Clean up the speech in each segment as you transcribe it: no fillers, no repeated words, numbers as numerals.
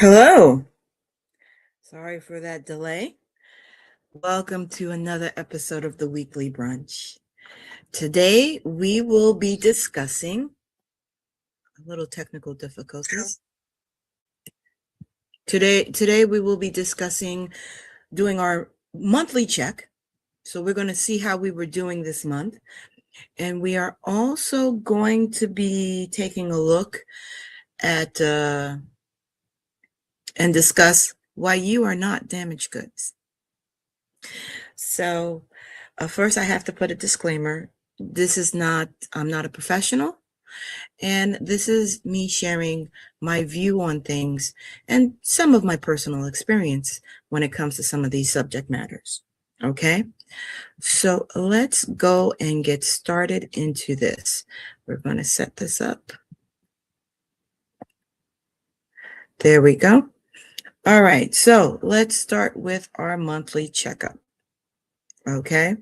Hello. Sorry for that delay. Welcome to another episode of the Weekly Brunch. Today we will be discussing a little technical difficulties. Today we will be discussing doing our monthly check. So we're going to see how we were doing this month. And we are also going to be taking a look at and discuss why you are not damaged goods. So first I have to put a disclaimer. I'm not a professional, and this is me sharing my view on things and some of my personal experience when it comes to some of these subject matters. Okay, so let's go and get started into this. We're going to set this up. There we go. All right, so let's start with our monthly checkup. Okay.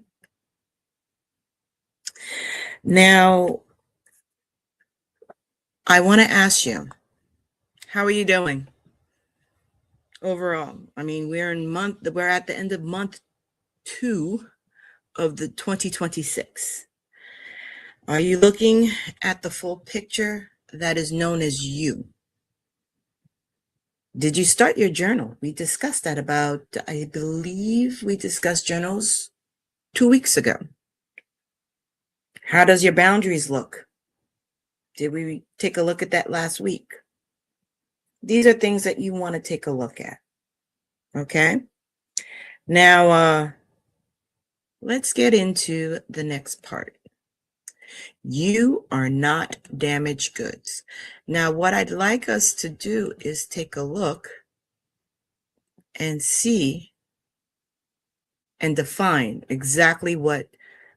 Now, I want to ask you, how are you doing overall? I mean, we're at the end of month 2 of the 2026. Are you looking at the full picture that is known as you? Did you start your journal? We discussed that I believe we discussed journals 2 weeks ago. How does your boundaries look? Did we take a look at that last week? These are things that you want to take a look at. Okay. Now, let's get into the next part. You are not damaged goods. Now, what I'd like us to do is take a look and see and define exactly what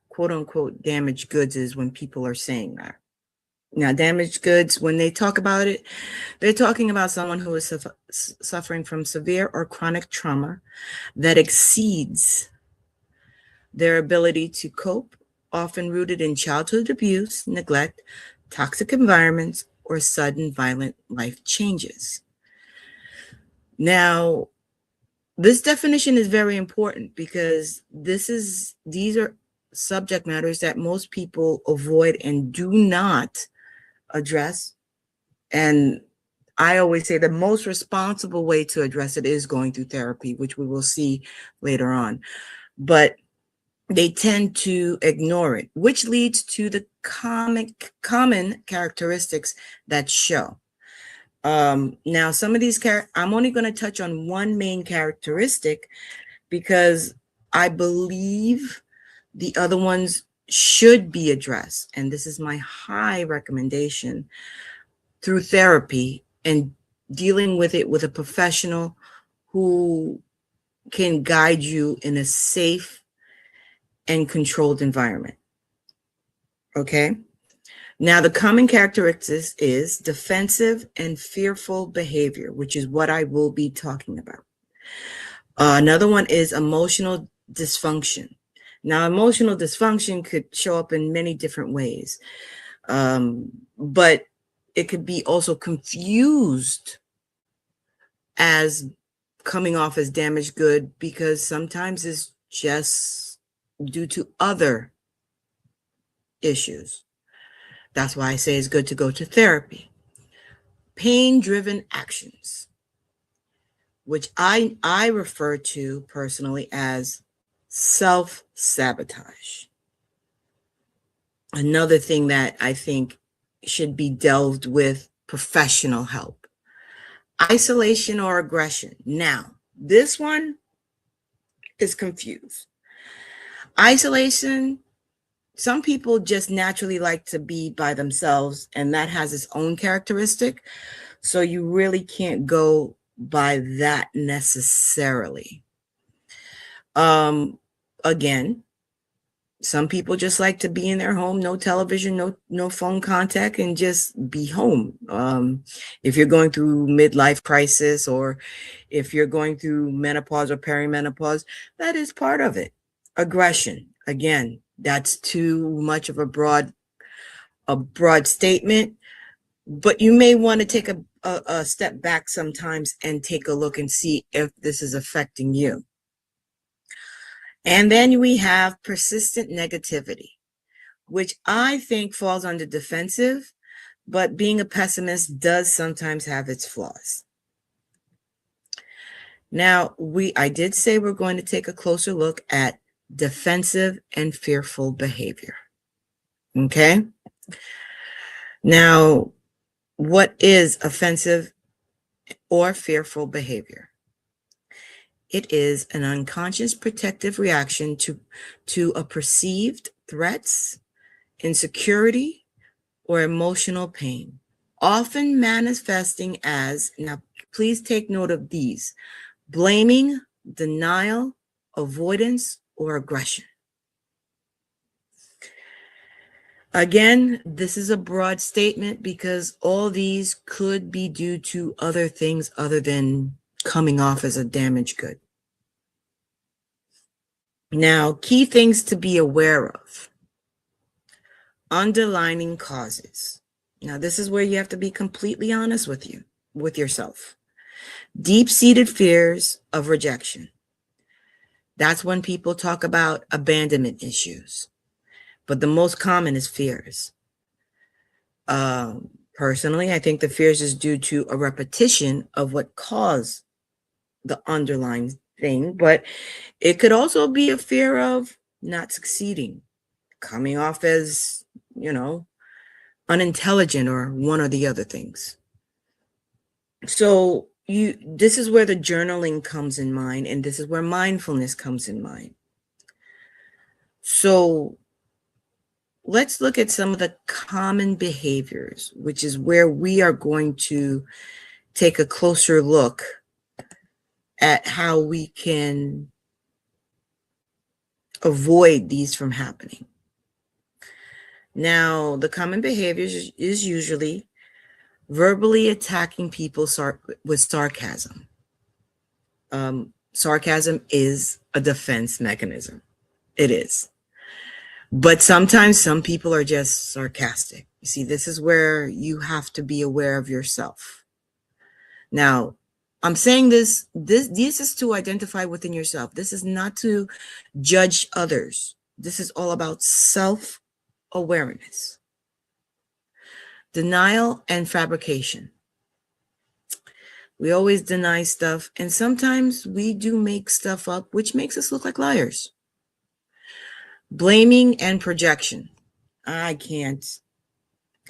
quote unquote damaged goods is when people are saying that. Now, damaged goods, when they talk about it, they're talking about someone who is suffering from severe or chronic trauma that exceeds their ability to cope, often rooted in childhood abuse, neglect, toxic environments, or sudden violent life changes. Now, this definition is very important because these are subject matters that most people avoid and do not address. And I always say the most responsible way to address it is going through therapy, which we will see later on. But they tend to ignore it, which leads to the common characteristics that show. Now, some of these I'm only going to touch on one main characteristic because I believe the other ones should be addressed. And this is my high recommendation through therapy and dealing with it with a professional who can guide you in a safe and controlled environment. Okay. Now, the common characteristics is defensive and fearful behavior, which is what I will be talking about. Another one is emotional dysfunction. Now, emotional dysfunction could show up in many different ways, but it could be also confused as coming off as damaged good because sometimes it's just due to other issues. That's why I say it's good to go to therapy. Pain-driven actions, which I refer to personally as self-sabotage. Another thing that I think should be delved with professional help. Isolation or aggression. Now, this one is confused. Isolation, some people just naturally like to be by themselves, and that has its own characteristic. So you really can't go by that necessarily. Again, some people just like to be in their home, no television, no phone contact, and just be home. If you're going through midlife crisis or if you're going through menopause or perimenopause, that is part of it. Aggression, again, that's too much of a broad statement, but you may want to take a step back sometimes and take a look and see if this is affecting you. And then we have persistent negativity, which I think falls under defensive, but being a pessimist does sometimes have its flaws. Now, I did say we're going to take a closer look at defensive and fearful behavior. Okay? Now, what is offensive or fearful behavior? It is an unconscious protective reaction to a perceived threats, insecurity, or emotional pain, often manifesting as, now please take note of these: blaming, denial, avoidance, or aggression. Again, this is a broad statement because all these could be due to other things other than coming off as a damaged good. Now, key things to be aware of. Underlying causes. Now, this is where you have to be completely honest with yourself. Deep-seated fears of rejection. That's when people talk about abandonment issues. But the most common is fears. Personally, I think the fears is due to a repetition of what caused the underlying thing, but it could also be a fear of not succeeding, coming off as, unintelligent, or one or the other things. So this is where the journaling comes in mind, and this is where mindfulness comes in mind. So let's look at some of the common behaviors, which is where we are going to take a closer look at how we can avoid these from happening. Now, the common behaviors is usually verbally attacking people with sarcasm. Sarcasm is a defense mechanism. It is. But sometimes some people are just sarcastic. You see, this is where you have to be aware of yourself. Now, I'm saying this is to identify within yourself. This is not to judge others. This is all about self-awareness. Denial and fabrication. We always deny stuff, and sometimes we do make stuff up, which makes us look like liars. Blaming and projection. I can't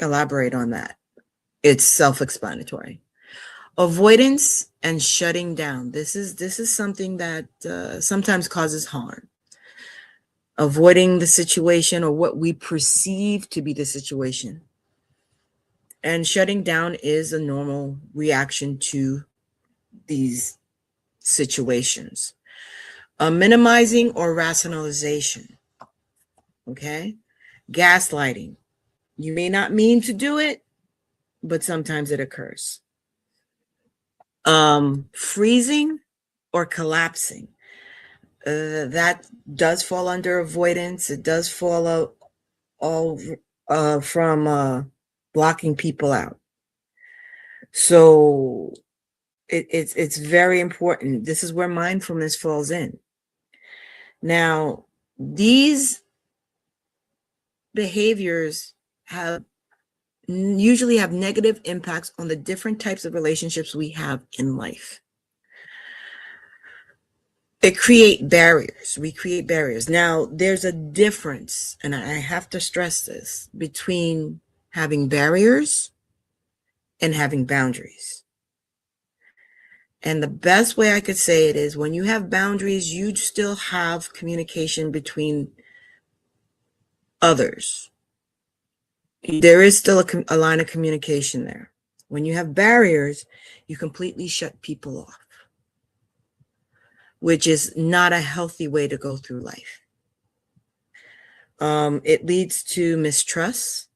elaborate on that. It's self-explanatory. Avoidance and shutting down. This is something that sometimes causes harm. Avoiding the situation or what we perceive to be the situation. And shutting down is a normal reaction to these situations. Minimizing or rationalization. Okay? Gaslighting. You may not mean to do it, but sometimes it occurs. Freezing or collapsing. That does fall under avoidance. It does fall from blocking people out. So it's very important. This is where mindfulness falls in. Now, these behaviors usually have negative impacts on the different types of relationships we have in life. We create barriers. Now, there's a difference, and I have to stress this, between having barriers and having boundaries. And the best way I could say it is, when you have boundaries, you still have communication between others. There is still a line of communication there. When you have barriers, you completely shut people off, which is not a healthy way to go through life. It leads to mistrust.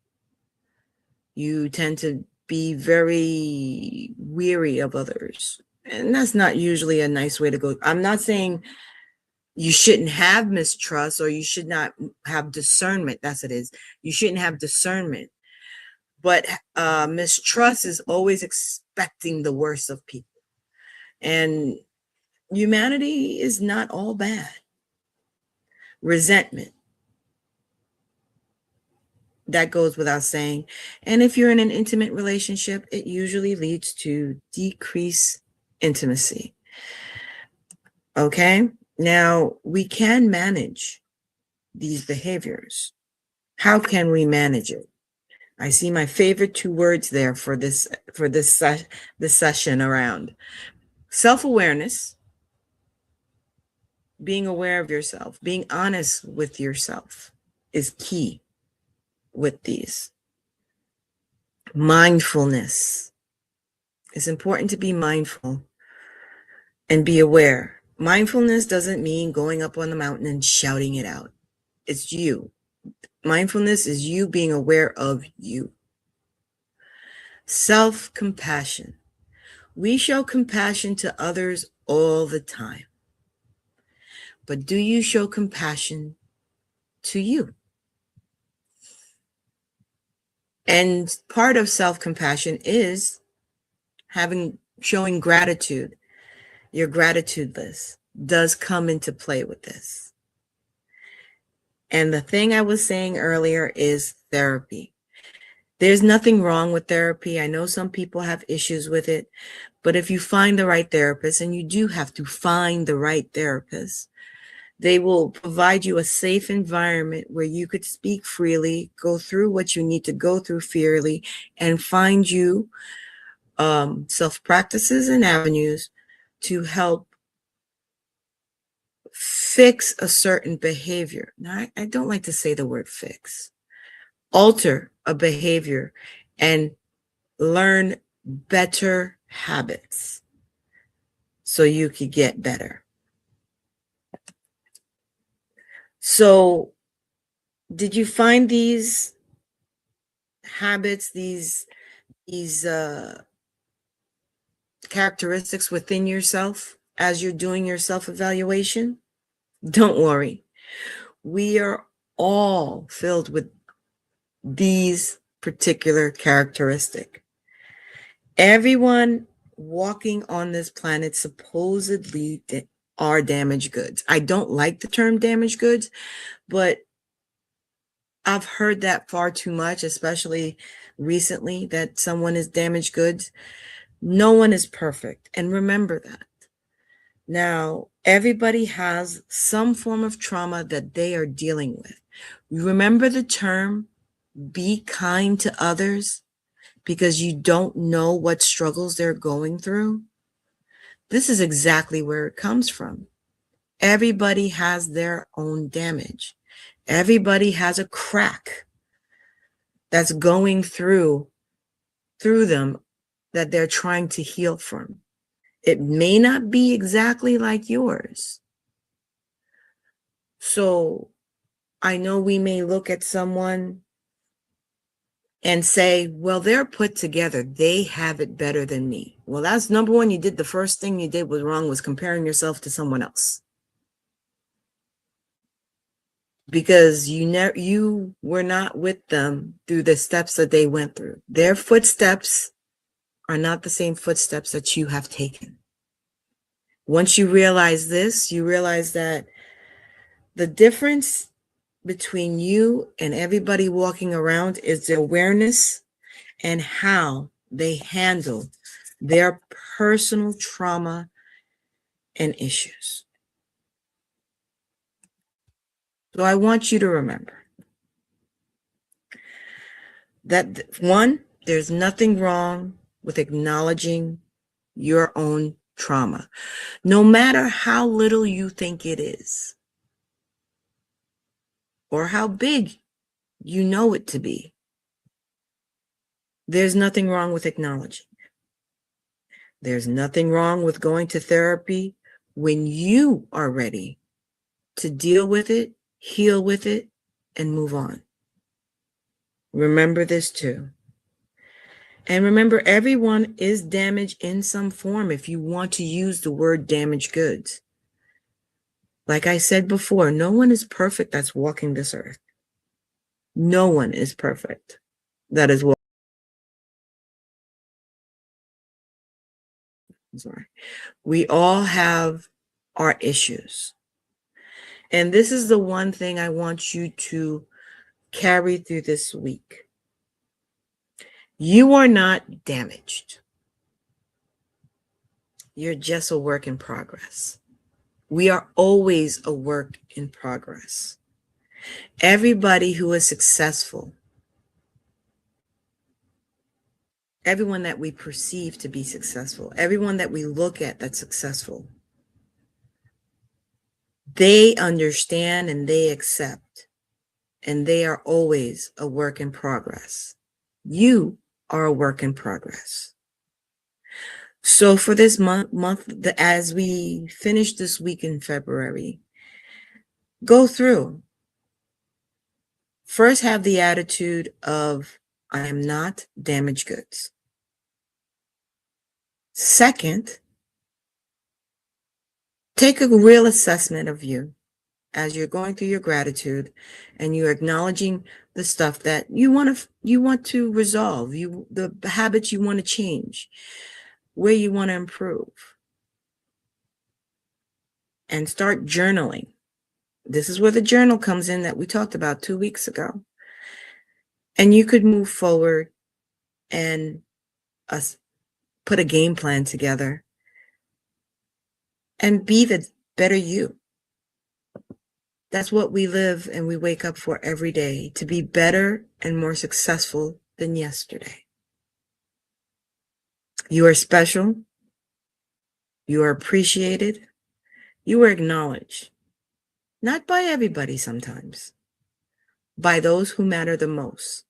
You tend to be very weary of others, and that's not usually a nice way to go. I'm not saying you shouldn't have mistrust or you should not have discernment. That's what it is. You shouldn't have discernment. But mistrust is always expecting the worst of people. And humanity is not all bad. Resentment, that goes without saying. And if you're in an intimate relationship, it usually leads to decreased intimacy. Okay? Now, we can manage these behaviors. How can we manage it? I see my favorite two words there for this session around self-awareness, being aware of yourself, being honest with yourself is key with these. Mindfulness. It's important to be mindful and be aware. Mindfulness doesn't mean going up on the mountain and shouting it out. It's you. Mindfulness is you being aware of you. Self-compassion. We show compassion to others all the time. But do you show compassion to you? And part of self-compassion is showing gratitude. Your gratitude list does come into play with this. And the thing I was saying earlier is therapy. There's nothing wrong with therapy. I know some people have issues with it, but if you find the right therapist, and you do have to find the right therapist, they will provide you a safe environment where you could speak freely, go through what you need to go through freely, and find you self-practices and avenues to help fix a certain behavior. Now, I don't like to say the word fix. Alter a behavior and learn better habits so you could get better. So, did you find these habits, these characteristics within yourself as you're doing your self-evaluation? Don't worry. We are all filled with these particular characteristics. Everyone walking on this planet supposedly are damaged goods. I don't like the term damaged goods, but I've heard that far too much, especially recently, that someone is damaged goods. No one is perfect. And remember that. Now, everybody has some form of trauma that they are dealing with. Remember the term, be kind to others, because you don't know what struggles they're going through. This is exactly where it comes from. Everybody has their own damage. Everybody has a crack that's going through them that they're trying to heal from. It may not be exactly like yours. So I know we may look at someone and say, well, they're put together. They have it better than me. Well, that's number one. The first thing you did was wrong, was comparing yourself to someone else. Because you were not with them through the steps that they went through. Their footsteps are not the same footsteps that you have taken. Once you realize this, you realize that the difference between you and everybody walking around is the awareness and how they handle their personal trauma and issues. So I want you to remember that, one, there's nothing wrong with acknowledging your own trauma, no matter how little you think it is or how big you know it to be. There's nothing wrong with acknowledging. There's nothing wrong with going to therapy when you are ready to deal with it, heal with it, and move on. Remember this too. And remember, everyone is damaged in some form if you want to use the word damaged goods. Like I said before, no one is perfect that's walking this earth. No one is perfect that is walking. I'm sorry. We all have our issues. And this is the one thing I want you to carry through this week. You are not damaged. You're just a work in progress. We are always a work in progress. Everybody who is successful, everyone that we perceive to be successful, everyone that we look at that's successful, they understand and they accept, and they are always a work in progress. You are a work in progress. So for this month, as we finish this week in February, go through. First, have the attitude of, I am not damaged goods. Second, take a real assessment of you as you're going through your gratitude and you're acknowledging the stuff that you want to resolve, the habits you want to change, where you want to improve. And start journaling. This is where the journal comes in that we talked about 2 weeks ago. And you could move forward and put a game plan together and be the better you. That's what we live and we wake up for every day, to be better and more successful than yesterday. You are special. You are appreciated. You are acknowledged. Not by everybody sometimes, by those who matter the most.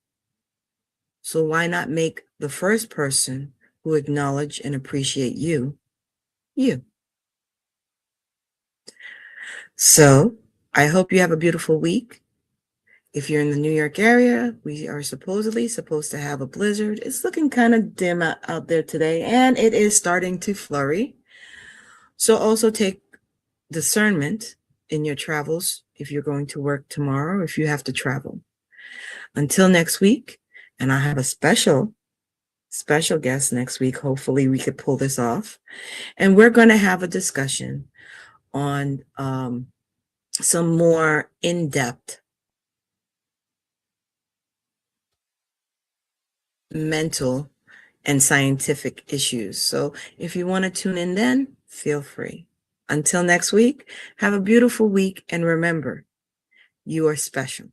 So why not make the first person who acknowledge and appreciate you, you? So I hope you have a beautiful week. If you're in the New York area, we are supposedly supposed to have a blizzard. It's looking kind of dim out there today, and it is starting to flurry. So also take discernment in your travels if you're going to work tomorrow, if you have to travel. Until next week, and I have a special guest next week. Hopefully we could pull this off. And we're going to have a discussion on some more in-depth mental and scientific issues. So if you want to tune in then, feel free. Until next week, have a beautiful week, and remember, you are special.